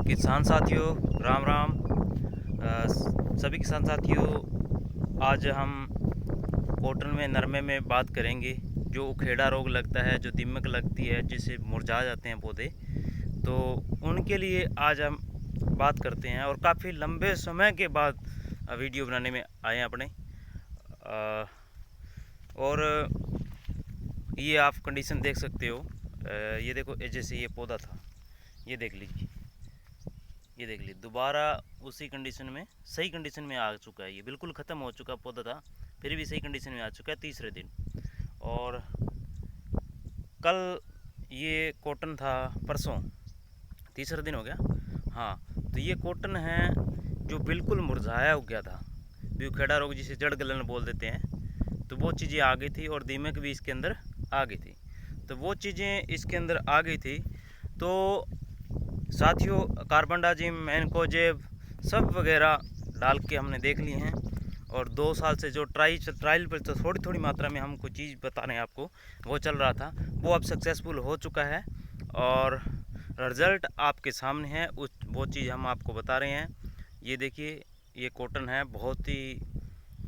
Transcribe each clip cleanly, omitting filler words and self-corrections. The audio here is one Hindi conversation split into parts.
किसान साथियों, राम राम। सभी किसान साथियों, आज हम कॉटन में नरमे में बात करेंगे। जो उखेड़ा रोग लगता है, जो दीमक लगती है, जिससे मुरझा जाते हैं पौधे, तो उनके लिए आज हम बात करते हैं। और काफ़ी लंबे समय के बाद वीडियो बनाने में आए हैं अपने। और ये आप कंडीशन देख सकते हो। ये देखो, जैसे ये पौधा था, ये देख लीजिए, ये देख लीजिए, दोबारा उसी कंडीशन में, सही कंडीशन में आ चुका है। ये बिल्कुल ख़त्म हो चुका पौधा था, फिर भी सही कंडीशन में आ चुका है तीसरे दिन। और कल ये कॉटन था, परसों तीसरा दिन हो गया। हाँ, तो ये कॉटन है जो बिल्कुल मुरझाया हो गया था। ब्यूखेड़ा रोग जिसे जड़ गलन बोल देते हैं, तो वो चीज़ें आ गई थी और दीमक भी इसके अंदर आ गई थी। तो वो चीज़ें इसके अंदर आ गई थी। तो साथियों, कार्बनडाजिम, मैनकोजेब सब वगैरह डाल के हमने देख लिए हैं। और 2 साल से जो ट्रायल पर तो थोड़ी थोड़ी मात्रा में हम कोई चीज़ बता रहे हैं आपको, वो चल रहा था, वो अब सक्सेसफुल हो चुका है और रिज़ल्ट आपके सामने है। वो चीज़ हम आपको बता रहे हैं। ये देखिए, ये कॉटन है, बहुत ही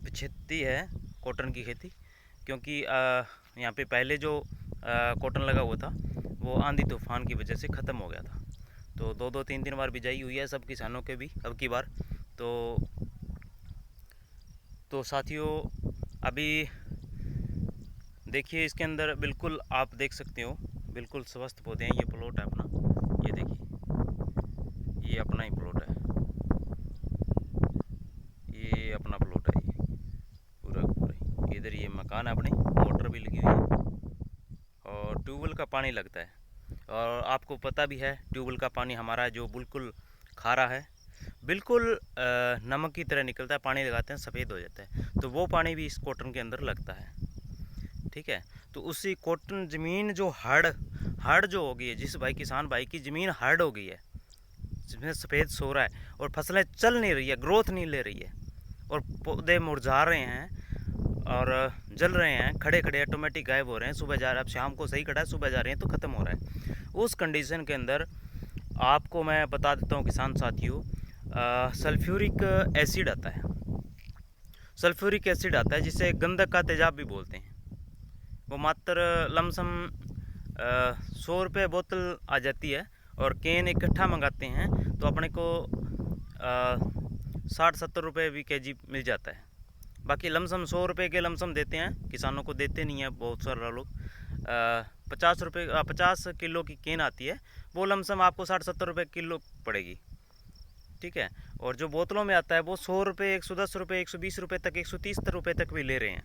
पिछती है कॉटन की खेती, क्योंकि यहाँ पे पहले जो कॉटन लगा हुआ था वो आंधी तूफान की वजह से ख़त्म हो गया था। तो 2-2 3-3 बार बिजाई हुई है सब किसानों के भी अब की बार। तो साथियों, अभी देखिए, इसके अंदर बिल्कुल आप देख सकते हो, बिल्कुल स्वस्थ पौधे हैं। ये प्लॉट है अपना, ये देखिए, ये अपना ही प्लॉट है, ये अपना प्लॉट है, ये पूरा पूरा। इधर ये मकान है अपने, मोटर भी लगी हुई है और ट्यूबवेल का पानी लगता है। और आपको पता भी है, ट्यूबवेल का पानी हमारा जो बिल्कुल खारा है, बिल्कुल नमक की तरह निकलता है। पानी लगाते हैं सफ़ेद हो जाता है, तो वो पानी भी इस कॉटन के अंदर लगता है। ठीक है, तो उसी कॉटन ज़मीन जो हड़ जो हो गई है, जिस किसान भाई की ज़मीन हड़ हो गई है, जिसमें सफ़ेद सो रहा है और फसलें चल नहीं रही है, ग्रोथ नहीं ले रही है और पौधे मुरझा रहे हैं और जल रहे हैं, खड़े खड़े ऑटोमेटिक गायब हो रहे हैं। सुबह जा रहे हैं, अब शाम को सही खड़ा है, सुबह जा रहे हैं तो ख़त्म हो रहा है। उस कंडीशन के अंदर आपको मैं बता देता हूँ किसान साथियों, सल्फ्यूरिक एसिड आता है। सल्फ्यूरिक एसिड आता है, जिसे गंधक का तेजाब भी बोलते हैं। वो मात्र लमसम 100 रुपये बोतल आ जाती है और कैन इकट्ठा मंगाते हैं तो अपने को 60-70 रुपये भी केजी मिल जाता है। बाकी लमसम 100 रुपये के लमसम देते हैं, किसानों को देते नहीं है बहुत सारा लोग। 50 किलो की कैन आती है, वो लमसम आपको 60-70 रुपये किलो पड़ेगी। ठीक है, और जो बोतलों में आता है वो 100 रुपये, 110 रुपये, 120 रुपये तक, 130 रुपये तक भी ले रहे हैं।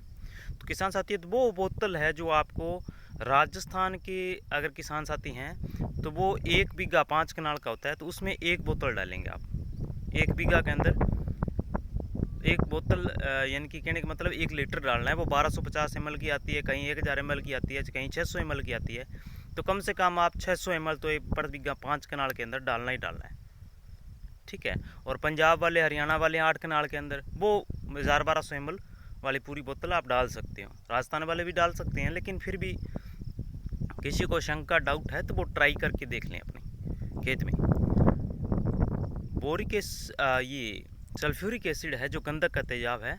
तो किसान साथी, तो वो बोतल है जो आपको राजस्थान के अगर किसान साथी हैं तो वो 1 बीघा 5 कनाल का होता है, तो उसमें 1 बोतल डालेंगे आप। 1 बीघा के अंदर 1 बोतल, यानी कि कहने का मतलब 1 लीटर डालना है। वो 1250 ml की आती है, कहीं 1000 ml की आती है, कहीं 600 ml की आती है। तो कम से कम आप 600 ml तो एक पर बीघा 5 कनाल के अंदर डालना ही डालना है। ठीक है, और पंजाब वाले, हरियाणा वाले 8 कनाल के अंदर वो 1200 ml वाली पूरी बोतल आप डाल सकते हो। राजस्थान वाले भी डाल सकते हैं, लेकिन फिर भी किसी को शंका, डाउट है तो वो ट्राई करके देख लें अपने खेत में। बोरिक ये सल्फ्यूरिक एसिड है जो गंधक का तेजाब है।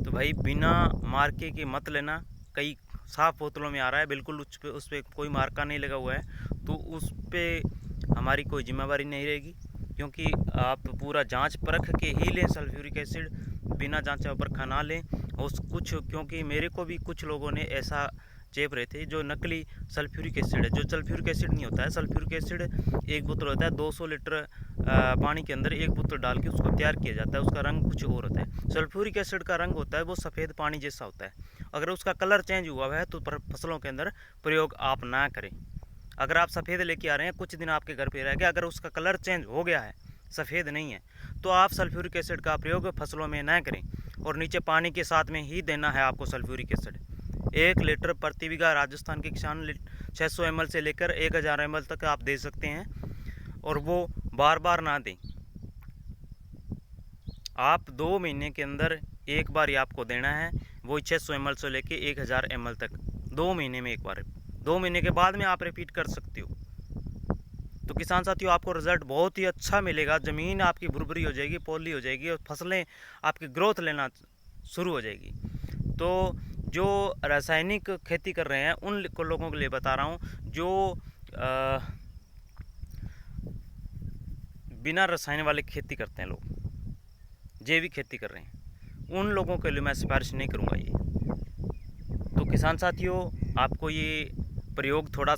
तो भाई बिना मार्के के मत लेना। कई साफ़ बोतलों में आ रहा है, बिल्कुल उस पर कोई मार्का नहीं लगा हुआ है, तो उस पर हमारी कोई जिम्मेवारी नहीं रहेगी, क्योंकि आप पूरा जांच परख के ही लें सल्फ्यूरिक एसिड, बिना जांचा परखा ना लें। उस कुछ, क्योंकि मेरे को भी कुछ लोगों ने ऐसा चेप रहे थे, जो नकली सल्फ्यूरिक एसिड है, जो सल्फ्यूरिक एसिड नहीं होता है। सल्फ्यूरिक एसिड एक बोतल होता है, 200 लीटर पानी के अंदर 1 बोतल डाल के उसको तैयार किया जाता है। उसका रंग कुछ और होता है। सल्फ्यूरिक एसिड का रंग होता है वो सफ़ेद पानी जैसा होता है। अगर उसका कलर चेंज हुआ है तो फसलों के अंदर प्रयोग आप ना करें। अगर आप सफ़ेद लेके आ रहे हैं, कुछ दिन आपके घर पे रह गया, अगर उसका कलर चेंज हो गया है, सफ़ेद नहीं है, तो आप सल्फ्यूरिक एसिड का प्रयोग फसलों में ना करें। और नीचे पानी के साथ में ही देना है आपको सल्फ्यूरिक एसिड। 1 लीटर प्रति बीघा राजस्थान के किसान 600 ml से लेकर 1000 ml तक आप दे सकते हैं, और वो बार बार ना दें। आप 2 महीने के अंदर एक बार ही आपको देना है, वो 600 ml से लेकर 1000 ml तक 2 महीने में एक बार। 2 महीने के बाद में आप रिपीट कर सकते हो। तो किसान साथियों आपको रिज़ल्ट बहुत ही अच्छा मिलेगा। ज़मीन आपकी भुरभुरी हो जाएगी, पोली हो जाएगी और फसलें आपकी ग्रोथ लेना शुरू हो जाएगी। तो जो रासायनिक खेती कर रहे हैं उन लोगों के लिए बता रहा हूँ, जो बिना रसायन वाले खेती करते हैं लोग, जैविक खेती कर रहे हैं, उन लोगों के लिए मैं सिफारिश नहीं करूँगा ये। तो किसान साथियों आपको ये प्रयोग थोड़ा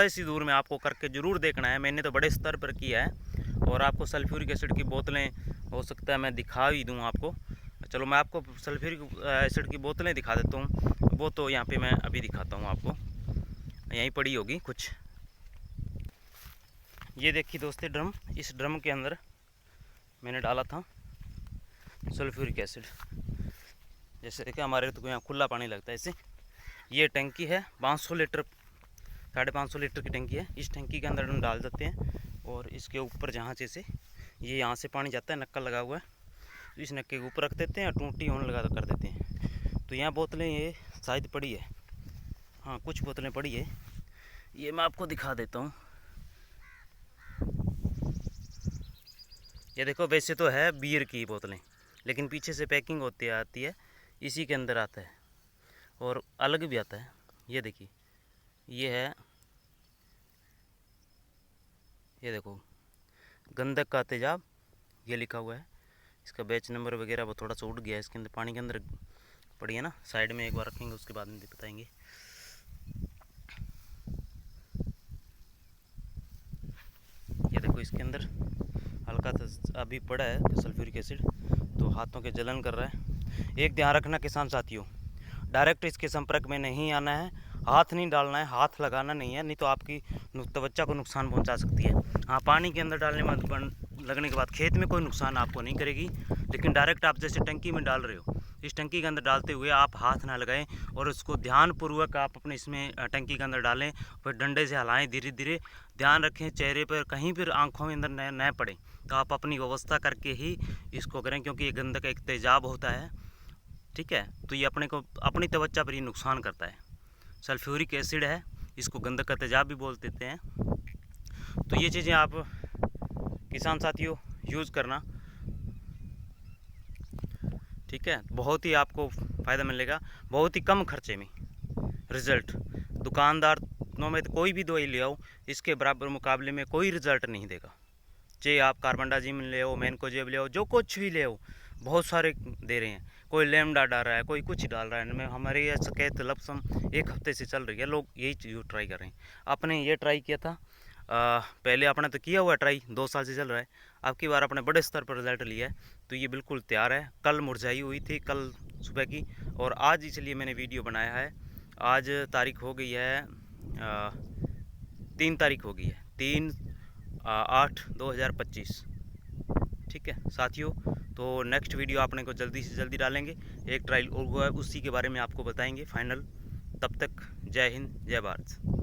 सी दूर में आपको करके ज़रूर देखना है। मैंने तो बड़े स्तर पर किया है और आपको सल्फ्यूरिक एसिड की बोतलें हो सकता है मैं दिखा ही दूँ आपको। चलो मैं आपको सल्फ्यूरिक एसिड की बोतलें दिखा देता हूँ। वो तो यहाँ पे मैं अभी दिखाता हूँ आपको, यहीं पड़ी होगी कुछ। ये देखिए दोस्तों ड्रम, इस ड्रम के अंदर मैंने डाला था सल्फ्यूरिक एसिड। जैसे देखिए हमारे तो यहाँ खुला पानी लगता है इससे। ये टंकी है 500 लीटर, 550 लीटर की टंकी है। इस टंकी के अंदर हम डाल देते हैं और इसके ऊपर जहाँ से ये यहाँ से पानी जाता है, नक्का लगा हुआ है, तो इस नक्के के ऊपर रख देते हैं और टूटी होने लगा कर देते हैं। तो यहाँ बोतलें ये शायद पड़ी है, हाँ कुछ बोतलें पड़ी है, ये मैं आपको दिखा देता हूँ। ये देखो वैसे तो है बियर की बोतलें, लेकिन पीछे से पैकिंग होती आती है, इसी के अंदर आता है और अलग भी आता है। ये देखिए ये है, ये देखो गंधक का तेजाब ये लिखा हुआ है। इसका बैच नंबर वगैरह वो थोड़ा सा उड़ गया है, इसके अंदर पानी के अंदर पड़ी है ना। साइड में एक बार रखेंगे, उसके बाद में बताएंगे। ये देखो इसके अंदर हल्का सा अभी पड़ा है सल्फ्यूरिक एसिड, तो हाथों के जलन कर रहा है। एक ध्यान रखना किसान साथियों, डायरेक्ट इसके संपर्क में नहीं आना है, हाथ नहीं डालना है, हाथ लगाना नहीं है, नहीं तो आपकी त्वचा को नुकसान पहुंचा सकती है। हाँ पानी के अंदर डालने में लगने के बाद खेत में कोई नुकसान आपको नहीं करेगी, लेकिन डायरेक्ट आप जैसे टंकी में डाल रहे हो, इस टंकी के अंदर डालते हुए आप हाथ ना लगाएं और उसको ध्यानपूर्वक आप अपने इसमें टंकी के अंदर डालें, फिर डंडे से हिलाएं धीरे धीरे। ध्यान रखें चेहरे पर कहीं पर आँखों में अंदर न पड़े, तो आप अपनी व्यवस्था करके ही इसको करें, क्योंकि ये गंधक एक तेजाब होता है, ठीक है। तो ये अपनी त्वचा पर ही नुकसान करता है। सल्फ्यूरिक एसिड है, इसको गंधक का तेजाब भी बोल देते हैं। तो ये चीज़ें आप किसान साथियों यूज़ करना, ठीक है। बहुत ही आपको फ़ायदा मिलेगा, बहुत ही कम खर्चे में रिज़ल्ट। दुकानदारों में तो कोई भी दवाई ले आओ, इसके बराबर मुकाबले में कोई रिज़ल्ट नहीं देगा। चाहे आप कार्बेंडाजिम ले आओ, मैनकोजेब ले आओ, जो कुछ भी ले आओ, बहुत सारे दे रहे हैं। कोई लेमडा डाल रहा है, कोई कुछ डाल रहा है। मैं हमारे ये शिकायत लपसम 1 हफ्ते से चल रही है, लोग यही चीज़ ट्राई कर रहे हैं। आपने ये ट्राई किया था पहले, आपने तो किया हुआ ट्राई, 2 साल से चल रहा है। अब की बार अपने बड़े स्तर पर रिजल्ट लिया है, तो ये बिल्कुल तैयार है। कल मुरझाई हुई थी, कल सुबह की, और आज इसलिए मैंने वीडियो बनाया है। आज तारीख हो गई है 3 तारीख हो गई है, 3/8/2025, ठीक है साथियों। तो नेक्स्ट वीडियो आपने को जल्दी से जल्दी डालेंगे। एक ट्रायल और हुआ है, उसी के बारे में आपको बताएंगे फाइनल। तब तक जय हिंद, जय भारत।